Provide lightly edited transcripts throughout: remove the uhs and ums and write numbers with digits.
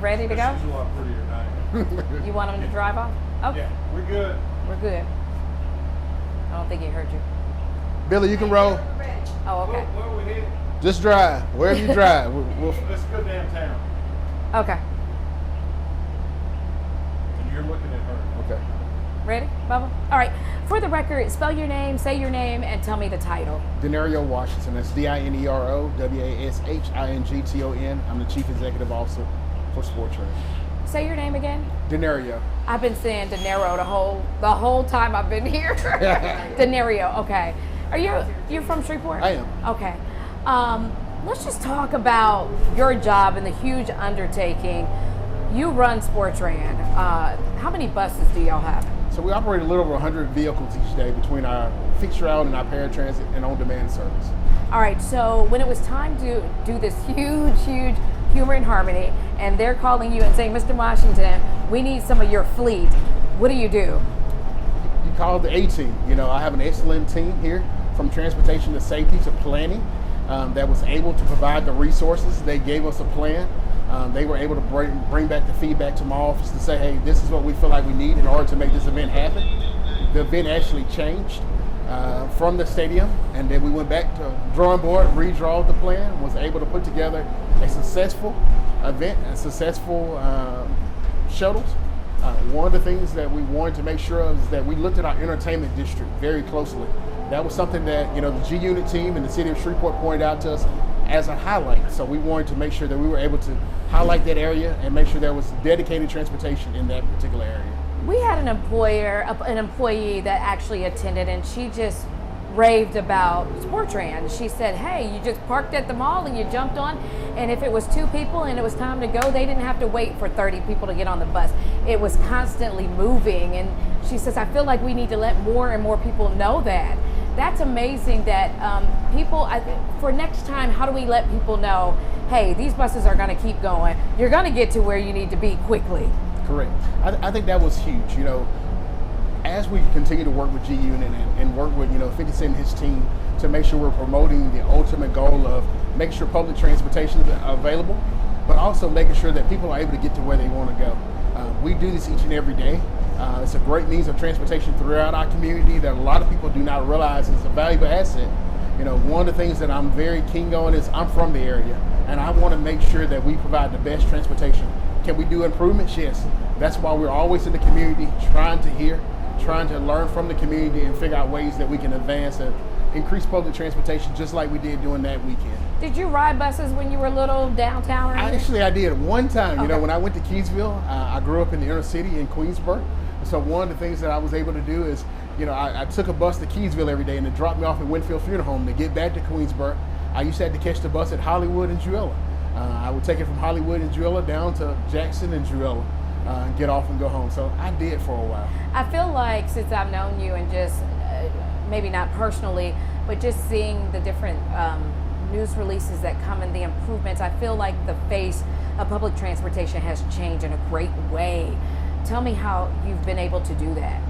ready to go? This is a lot prettier than You want him to drive off? Okay. Yeah, we're good. We're good. I don't think he heard you. Billy, you can roll. Oh, okay. Where are we headed? Just drive. Wherever you drive. Let's go downtown. Okay. And you're looking at her. Okay. Ready, Bubba? All right. For the record, spell your name, say your name, and tell me the title. Dinero Washington. That's Dinero Washington. I'm the Chief Executive Officer for SporTran. Say your name again. Dinero. I've been saying Dinero the whole time I've been here. Dinero. Okay. Are you from Shreveport? I am. Okay. Let's just talk about your job and the huge undertaking. You run SporTran. How many buses do y'all have? So we operate a little over 100 vehicles each day between our fixed route and our paratransit and on-demand service. All right, so when it was time to do this huge Humor and Harmony, and they're calling you and saying, Mr. Washington, we need some of your fleet, what do? You call the A-team. You know, I have an excellent team here, from transportation to safety to planning, that was able to provide the resources. They gave us a plan. They were able to bring back the feedback to my office to say, hey, this is what we feel like we need in order to make this event happen. The event actually changed from the stadium, and then we went back to drawing board, redraw the plan, was able to put together a successful event, a successful shuttles. One of the things that we wanted to make sure of is that we looked at our entertainment district very closely. That was something that, you know, the G-Unit team and the city of Shreveport pointed out to us as a highlight. So we wanted to make sure that we were able to highlight that area and make sure there was dedicated transportation in that particular area. We had an employee that actually attended, and she just raved about SporTran. She said, hey, you just parked at the mall and you jumped on, and if it was 2 people and it was time to go, they didn't have to wait for 30 people to get on the bus. It was constantly moving, and she says, I feel like we need to let more and more people know that. That's amazing that people, for next time, how do we let people know, hey, these buses are going to keep going. You're going to get to where you need to be quickly. Correct. I think that was huge. You know, as we continue to work with G-Unit and work with, 50 Cent and his team to make sure we're promoting the ultimate goal of making sure public transportation is available, but also making sure that people are able to get to where they want to go. We do this each and every day. It's a great means of transportation throughout our community that a lot of people do not realize is a valuable asset. You know, one of the things that I'm very keen on is I'm from the area, and I want to make sure that we provide the best transportation. Can we do improvements? Yes. That's why we're always in the community, trying to hear, trying to learn from the community and figure out ways that we can advance and increase public transportation, just like we did during that weekend. Did you ride buses when you were little downtown? I did one time. Okay. You know, when I went to Keysville, I grew up in the inner city in Queensboro. So one of the things that I was able to do is, I took a bus to Keysville every day, and it dropped me off at Winfield Funeral Home. To get back to Queensboro, I used to have to catch the bus at Hollywood and Jewella. I would take it from Hollywood and Jewella down to Jackson and Jewella, and get off and go home. So I did for a while. I feel like since I've known you, and just maybe not personally, but just seeing the different news releases that come and the improvements, I feel like the face of public transportation has changed in a great way. Tell me how you've been able to do that.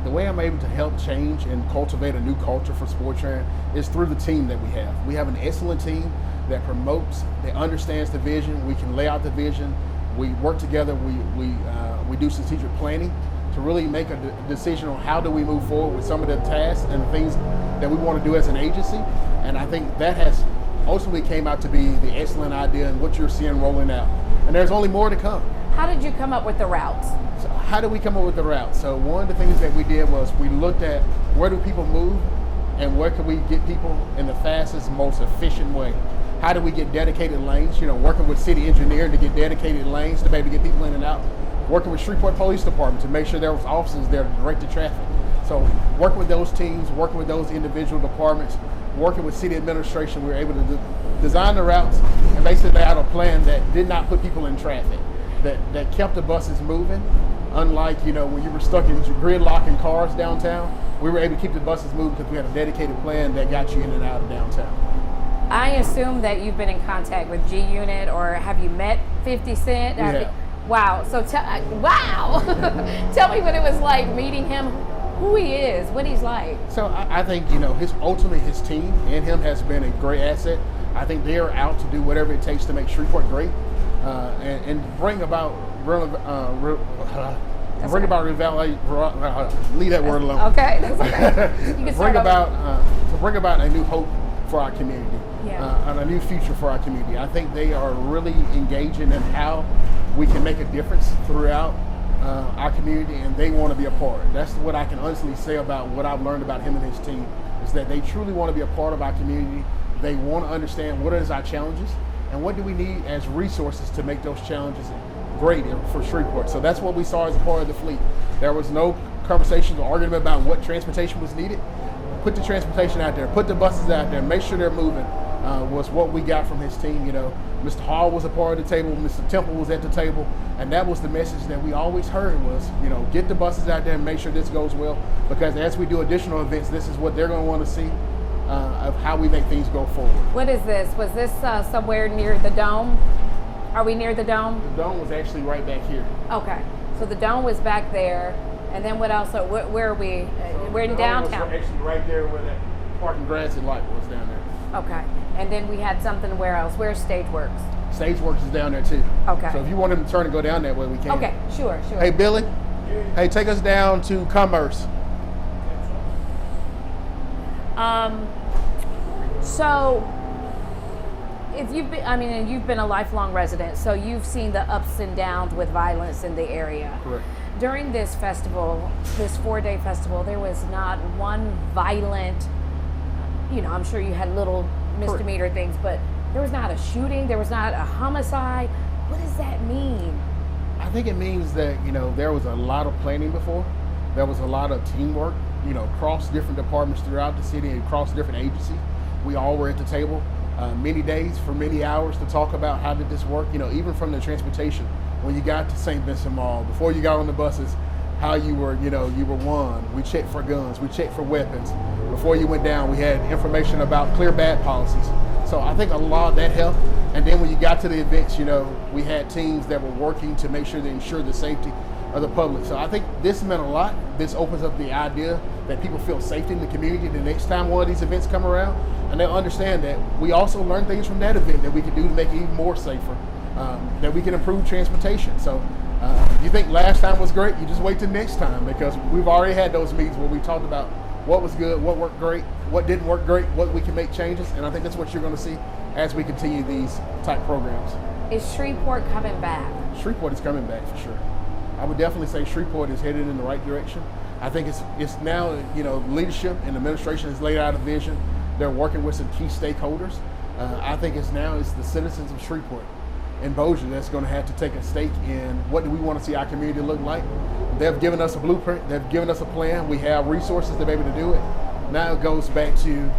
The way I'm able to help change and cultivate a new culture for SporTran is through the team that we have. We have an excellent team that promotes, that understands the vision. We can lay out the vision. We work together. We do strategic planning to really make a decision on how do we move forward with some of the tasks and the things that we want to do as an agency. And I think that has ultimately came out to be the excellent idea and what you're seeing rolling out. And there's only more to come. How did you come up with the routes? So how did we come up with the route? So one of the things that we did was we looked at where do people move and where can we get people in the fastest, most efficient way. How do we get dedicated lanes? Working with city engineer to get dedicated lanes to be able to get people in and out. Working with Shreveport Police Department to make sure there was officers there to direct the traffic. So working with those teams, working with those individual departments, working with city administration, we were able to design the routes and basically lay out a plan that did not put people in traffic, that kept the buses moving. Unlike, when you were stuck in gridlocking cars downtown, we were able to keep the buses moving because we had a dedicated plan that got you in and out of downtown. I assume that you've been in contact with G-Unit, or have you met 50 Cent? Yeah. Wow. So wow. Tell me what it was like meeting him, who he is, what he's like. So I think, his team and him has been a great asset. I think they are out to do whatever it takes to make Shreveport great. and bring about That's bring okay. about leave that word alone. Okay, that's okay. You can start bring over. about to bring about a new hope for our community, Yeah. and a new future for our community. I think they are really engaging in how we can make a difference throughout our community, and they want to be a part. That's what I can honestly say about what I've learned about him and his team, is that they truly want to be a part of our community. They want to understand what is our challenges and what do we need as resources to make those challenges great for Shreveport. So that's what we saw as a part of the fleet. There was no conversation or argument about what transportation was needed. Put the transportation out there, put the buses out there, make sure they're moving, was what we got from his team. Mr. Hall was a part of the table, Mr. Temple was at the table, and that was the message that we always heard was, get the buses out there and make sure this goes well, because as we do additional events, this is what they're going to want to see of how we make things go forward. What is this? Was this somewhere near the dome? Are we near the dome? The dome was actually right back here. Okay, so the dome was back there, and then what else? Where are we? We're in The dome was downtown. actually right there where that parking grass and light was down there. Okay, and then we had something where else? Where's Stageworks? Stageworks is down there too. Okay. So if you want him to turn and go down that way, we can. Okay, sure. Hey, Billy. Hey, take us down to Commerce. So, if you've been, and you've been a lifelong resident, so you've seen the ups and downs with violence in the area. Correct. During this festival, this 4-day festival, there was not one violent, I'm sure you had little misdemeanor things, but there was not a shooting, there was not a homicide. What does that mean? I think it means that, there was a lot of planning before. There was a lot of teamwork, across different departments throughout the city and across different agencies. We all were at the table many days for many hours to talk about how did this work, even from the transportation. When you got to St. Vincent Mall, before you got on the buses, how you were one. We checked for guns, we checked for weapons. Before you went down, we had information about clear bad policies. So I think a lot of that helped. And then when you got to the events, we had teams that were working to make sure to ensure the safety of the public. So I think this meant a lot. This opens up the idea that people feel safety in the community the next time one of these events come around. And they'll understand that we also learned things from that event that we can do to make it even more safer, that we can improve transportation. So if you think last time was great, you just wait till next time, because we've already had those meetings where we talked about what was good, what worked great, what didn't work great, what we can make changes. And I think that's what you're going to see as we continue these type programs. Is Shreveport coming back? Shreveport is coming back for sure. I would definitely say Shreveport is headed in the right direction. I think it's now, leadership and administration has laid out a vision. They're working with some key stakeholders. I think it's the citizens of Shreveport and Bossier that's going to have to take a stake in what do we want to see our community look like. They've given us a blueprint. They've given us a plan. We have resources to be able to do it. Now it goes back to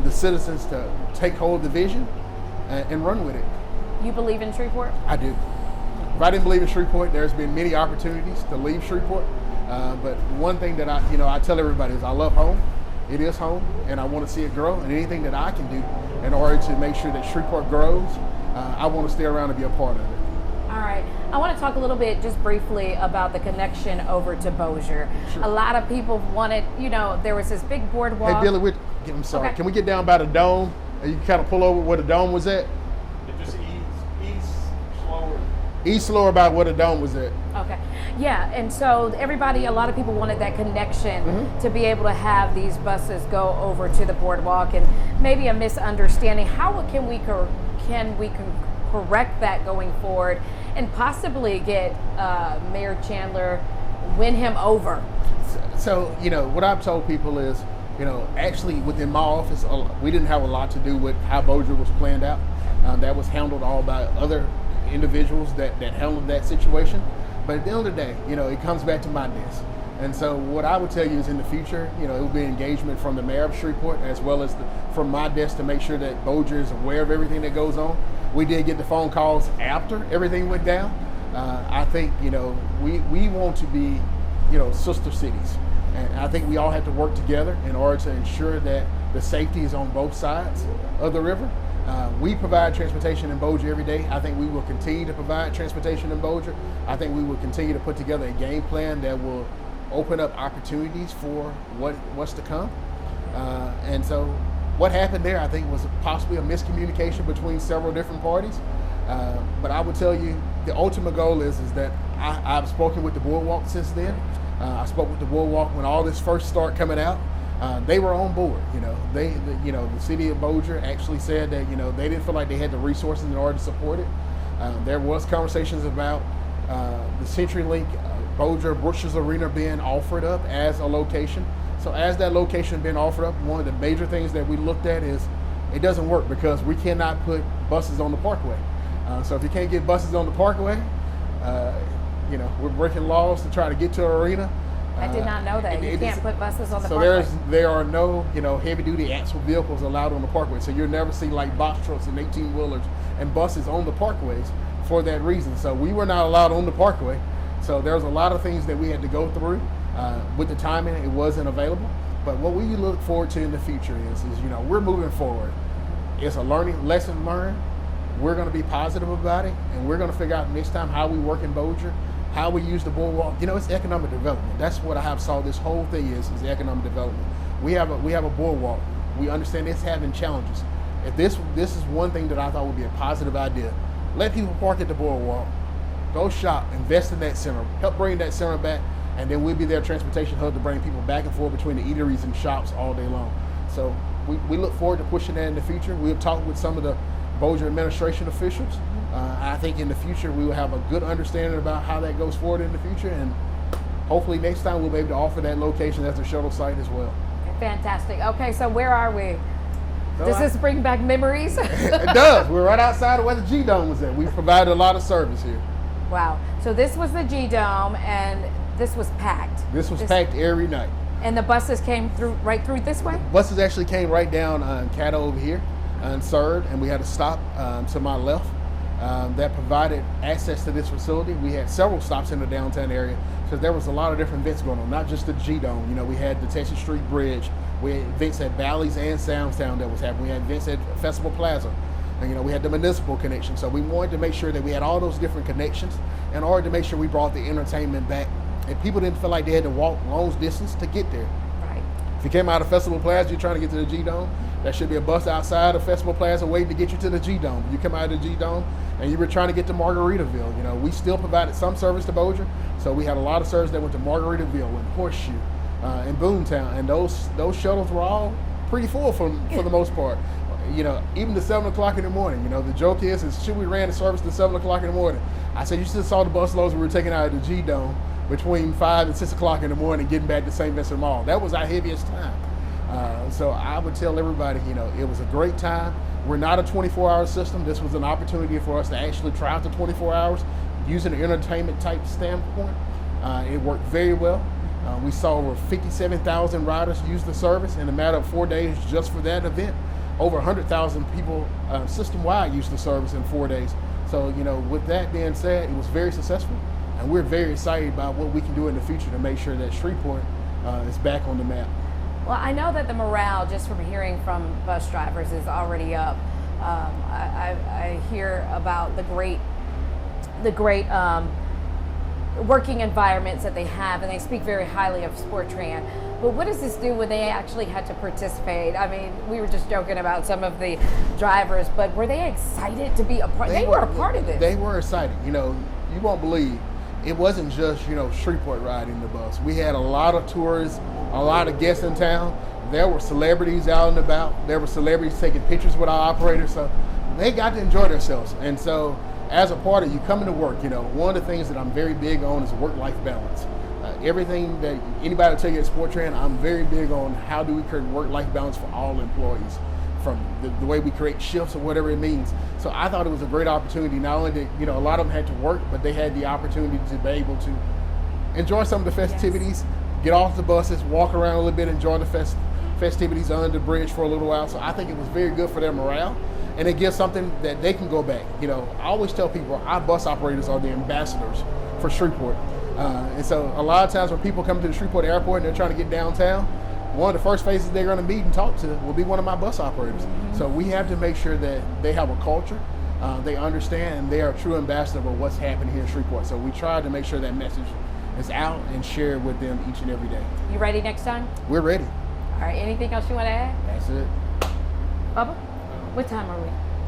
the citizens to take hold of the vision and run with it. You believe in Shreveport? I do. If I didn't believe in Shreveport, there's been many opportunities to leave Shreveport. But one thing that I tell everybody is I love home. It is home, and I want to see it grow. And anything that I can do in order to make sure that Shreveport grows, I want to stay around and be a part of it. All right. I want to talk a little bit just briefly about the connection over to Bossier. Sure. A lot of people wanted, there was this big boardwalk. Hey, Billy, I'm sorry. Okay. Can we get down by the dome? And you can kind of pull over where the dome was at? It just ease slower. East slower about where the dome was at. Okay. Yeah, and so a lot of people wanted that connection to be able to have these buses go over to the boardwalk, and maybe a misunderstanding. How can we correct that going forward and possibly get Mayor Chandler, win him over? So, what I've told people is, actually within my office, we didn't have a lot to do with how Bossier was planned out. That was handled all by other individuals that handled that situation. But at the end of the day, it comes back to my desk. And so what I would tell you is in the future, it will be engagement from the mayor of Shreveport as well as from my desk to make sure that Bossier is aware of everything that goes on. We did get the phone calls after everything went down. I think, we want to be, sister cities. And I think we all have to work together in order to ensure that the safety is on both sides of the river. We provide transportation in Bossier every day. I think we will continue to provide transportation in Bossier. I think we will continue to put together a game plan that will open up opportunities for what's to come. And so what happened there, I think, was possibly a miscommunication between several different parties. But I would tell you, the ultimate goal is that I've spoken with the boardwalk since then. I spoke with the boardwalk when all this first started coming out. They were on board. The city of Bossier actually said that they didn't feel like they had the resources in order to support it. There was conversations about the CenturyLink Bossier Brookshire's Arena being offered up as a location. So as that location being offered up, one of the major things that we looked at is it doesn't work because we cannot put buses on the parkway. So if you can't get buses on the parkway, we're breaking laws to try to get to an arena. I did not know that. You can't put buses on the so parkway. There are no heavy-duty axle vehicles allowed on the parkway. So you'll never see like box trucks and 18-wheelers and buses on the parkways for that reason. So we were not allowed on the parkway. So there's a lot of things that we had to go through. With the timing, it wasn't available. But what we look forward to in the future is we're moving forward. It's a lesson learned. We're going to be positive about it, and we're going to figure out next time how we work in Bossier, how we use the boardwalk. It's economic development. That's what I have saw this whole thing is economic development. We have a boardwalk. We understand it's having challenges. If this is one thing that I thought would be a positive idea. Let people park at the boardwalk, go shop, invest in that center, help bring that center back, and then we'll be their transportation hub to bring people back and forth between the eateries and shops all day long. So we look forward to pushing that in the future. We'll talk with some of the Bossier administration officials. I think in the future we will have a good understanding about how that goes forward in the future, and hopefully next time we'll be able to offer that location as a shuttle site as well. Fantastic. Okay, so where are we? Does this bring back memories? It does. We're right outside of where the G-Dome was at. We've provided a lot of service here. Wow. So this was the G-Dome, and this was packed. This was packed every night. And the buses came right through this way? Buses actually came right down Caddo over here and Third, and we had a stop to my left that provided access to this facility. We had several stops in the downtown area because there was a lot of different events going on, not just the G-Dome. We had the Texas Street Bridge. We had events at Valleys and Soundstown that was happening. We had events at Festival Plaza. And, we had the municipal connection. So we wanted to make sure that we had all those different connections in order to make sure we brought the entertainment back. And people didn't feel like they had to walk long distance to get there. Right. If you came out of Festival Plaza, you're trying to get to the G-Dome, there should be a bus outside of Festival Plaza waiting to get you to the G-Dome. You come out of the G-Dome and you were trying to get to Margaritaville. We still provided some service to Bossier. So we had a lot of service that went to Margaritaville and Horseshoe and Boomtown. And those shuttles were all pretty full for the most part. Even to 7 o'clock in the morning. The joke is should we ran the service to 7 o'clock in the morning? I said, you should have saw the bus loads we were taking out of the G-Dome between 5 and 6 o'clock in the morning getting back to St. Vincent Mall. That was our heaviest time. So I would tell everybody, it was a great time. We're not a 24-hour system. This was an opportunity for us to actually try out the 24 hours using an entertainment type standpoint. It worked very well. We saw over 57,000 riders use the service in a matter of 4 days just for that event. Over 100,000 people system-wide used the service in 4 days. So, with that being said, it was very successful. And we're very excited about what we can do in the future to make sure that Shreveport is back on the map. Well, I know that the morale, just from hearing from bus drivers, is already up. I hear about the great working environments that they have, and they speak very highly of SporTran. But what does this do when they actually had to participate? I mean, we were just joking about some of the drivers, but were they excited to be a part? They were a part of this. They were excited. You won't believe. It wasn't just, Shreveport riding the bus. We had a lot of tourists, a lot of guests in town. There were celebrities out and about. There were celebrities taking pictures with our operators. So they got to enjoy themselves. And so as a part of you coming to work, one of the things that I'm very big on is work-life balance. Everything that anybody will tell you at SporTran, I'm very big on how do we create work-life balance for all employees, from the way we create shifts or whatever it means. So I thought it was a great opportunity. Not only that, a lot of them had to work, but they had the opportunity to be able to enjoy some of the festivities, get off the buses, walk around a little bit, enjoy the festivities under the bridge for a little while. So I think it was very good for their morale. And it gives something that they can go back. I always tell people our bus operators are the ambassadors for Shreveport. And so a lot of times when people come to the Shreveport airport and they're trying to get downtown, one of the first faces they're going to meet and talk to will be one of my bus operators. Mm-hmm. So we have to make sure that they have a culture, they understand, and they are a true ambassador of what's happening here in Shreveport. So we try to make sure that message is out and shared with them each and every day. You ready next time? We're ready. All right, anything else you want to add? That's it. Bubba, what time are we?